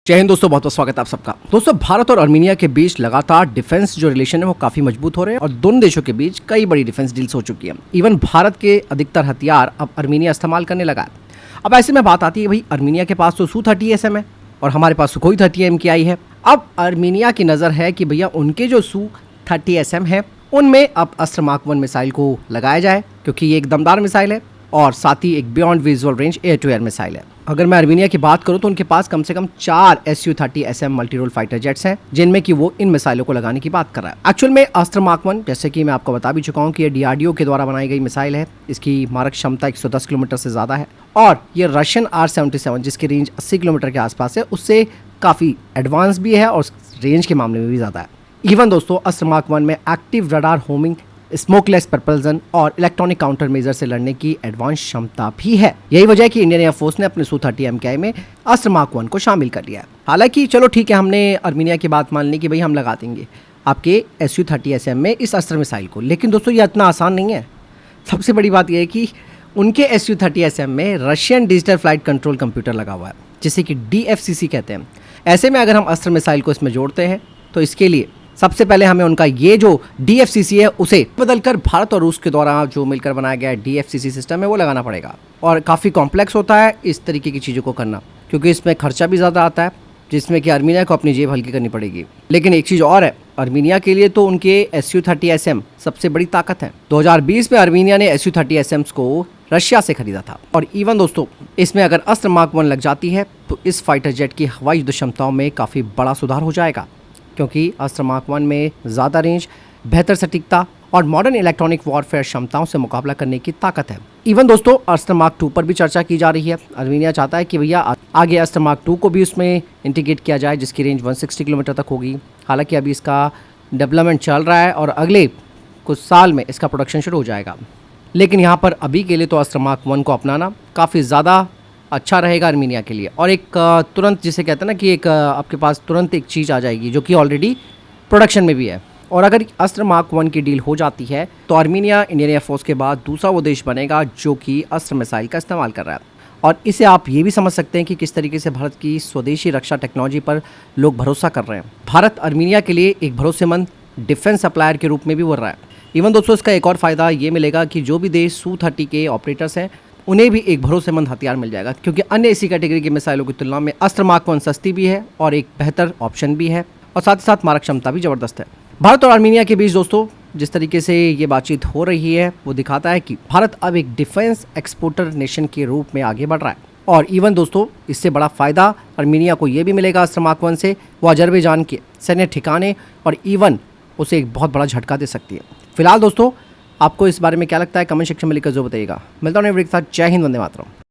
जय हिंद दोस्तों, बहुत बहुत स्वागत है आप सबका। दोस्तों, भारत और आर्मीनिया के बीच लगातार डिफेंस जो रिलेशन है वो काफी मजबूत हो रहे हैं और दोनों देशों के बीच कई बड़ी डिफेंस डील्स हो चुकी है। इवन भारत के अधिकतर हथियार अब आर्मीनिया इस्तेमाल करने लगा है। अब ऐसे में बात आती है, भाई आर्मीनिया के पास तो Su-30SM है और हमारे पास Sukhoi 30 MKI है। अब आर्मीनिया की नज़र है कि भैया उनके जो Su-30SM है उनमें अब अस्त्र मार्क 1 मिसाइल को लगाया जाए, क्योंकि ये एक दमदार मिसाइल है और साथ ही एक beyond visual range air to air missile है। अगर मैं आर्मीनिया की बात करूं तो उनके पास कम से कम 4 Su-30SM multi role fighter jets हैं, जिनमें कि वो इन मिसाइलों को लगाने की बात कर रहा है। एक्चुअल में अस्त्र मार्क 1, जैसे कि मैं आपको बता भी चुका हूं कि ये DRDO के द्वारा बनाई गई मिसाइल है। इसकी मारक क्षमता 110 किलोमीटर से ज़्यादा है और ये रशियन R-77 जिसकी रेंज 80 किलोमीटर के आसपास है, उससे काफ़ी एडवांस भी है और रेंज के मामले में भी ज़्यादा है। इवन दोस्तों, अस्त्र मार्क 1 में active radar homing, smokeless propulsion और इलेक्ट्रॉनिक काउंटर मेजर से लड़ने की एडवांस क्षमता भी है। यही वजह है कि इंडियन एयरफोर्स ने अपने Su-30 MKI में अस्त्र मार्क 1 को शामिल कर लिया है। हालांकि चलो ठीक है, हमने आर्मीनिया की बात मान ली कि भाई हम लगा देंगे आपके Su-30SM में इस अस्त्र मिसाइल को, लेकिन दोस्तों ये इतना आसान नहीं है। सबसे बड़ी बात यह है कि उनके Su-30SM में Russian digital flight control computer लगा हुआ है, जिसे कि DFCC कहते हैं। ऐसे में अगर हम अस्त्र मिसाइल को इसमें जोड़ते हैं तो इसके लिए सबसे पहले हमें उनका ये जो DFCC है उसे बदलकर भारत और रूस के द्वारा जो मिलकर बनाया गया DFCC सिस्टम है वो लगाना पड़ेगा। और काफ़ी कॉम्प्लेक्स होता है इस तरीके की चीज़ों को करना, क्योंकि इसमें खर्चा भी ज़्यादा आता है, जिसमें कि आर्मीनिया को अपनी जेब हल्की करनी पड़ेगी। लेकिन एक चीज़ और है, आर्मीनिया के लिए तो उनके Su-30SM सबसे बड़ी ताकत है। 2020 में आर्मीनिया ने Su-30SM को रशिया से खरीदा था। और इवन दोस्तों, इसमें अगर अस्त्र मार्क 1 लग जाती है तो इस फाइटर जेट की हवाई युद्ध क्षमताओं में काफ़ी बड़ा सुधार हो जाएगा, क्योंकि अस्त्र मार्क 1 में ज़्यादा रेंज, बेहतर सटीकता और मॉडर्न इलेक्ट्रॉनिक वॉरफेयर क्षमताओं से मुकाबला करने की ताकत है। इवन दोस्तों, अस्त्र मार्क 2 पर भी चर्चा की जा रही है। आर्मीनिया चाहता है कि भैया आगे अस्त्र मार्क 2 को भी उसमें इंटीग्रेट किया जाए, जिसकी रेंज 160 किलोमीटर तक होगी। हालांकि अभी इसका डेवलपमेंट चल रहा है और अगले कुछ साल में इसका प्रोडक्शन शुरू हो जाएगा। लेकिन यहाँ पर अभी के लिए तो अस्त्र मार्क 1 को अपनाना काफ़ी ज़्यादा अच्छा रहेगा आर्मीनिया के लिए। और एक तुरंत, जिसे कहते हैं ना कि एक आपके पास तुरंत एक चीज़ आ जाएगी जो कि ऑलरेडी प्रोडक्शन में भी है। और अगर अस्त्र मार्क 1 की डील हो जाती है तो आर्मीनिया इंडियन एयरफोर्स के बाद दूसरा वो देश बनेगा जो कि अस्त्र मिसाइल का इस्तेमाल कर रहा है। और इसे आप ये भी समझ सकते हैं कि किस तरीके से भारत की स्वदेशी रक्षा टेक्नोलॉजी पर लोग भरोसा कर रहे हैं। भारत आर्मीनिया के लिए एक भरोसेमंद डिफेंस सप्लायर के रूप में भी उभर रहा है। इवन दोस्तों, इसका एक और फ़ायदा ये मिलेगा कि जो भी देश Su-30 के ऑपरेटर्स हैं उन्हें भी एक भरोसेमंद हथियार मिल जाएगा, क्योंकि अन्य इसी कैटेगरी की मिसाइलों की तुलना में अस्त्र मार्क 1 सस्ती भी है और एक बेहतर ऑप्शन भी है और साथ ही साथ मारक क्षमता भी ज़बरदस्त है। भारत और आर्मीनिया के बीच दोस्तों जिस तरीके से ये बातचीत हो रही है वो दिखाता है कि भारत अब एक डिफेंस एक्सपोर्टर नेशन के रूप में आगे बढ़ रहा है। और इवन दोस्तों, इससे बड़ा फ़ायदा आर्मीनिया को ये भी मिलेगा अस्त्र मार्क 1 से, वो अजरबैजान के सैन्य ठिकाने और इवन उसे एक बहुत बड़ा झटका दे सकती है। फिलहाल दोस्तों, आपको इस बारे में क्या लगता है कमेंट सेक्शन में लिखकर जो बताइएगा। मिलता हूं नेक्स्ट वीडियो के साथ। जय हिंद, वंदे मातरम।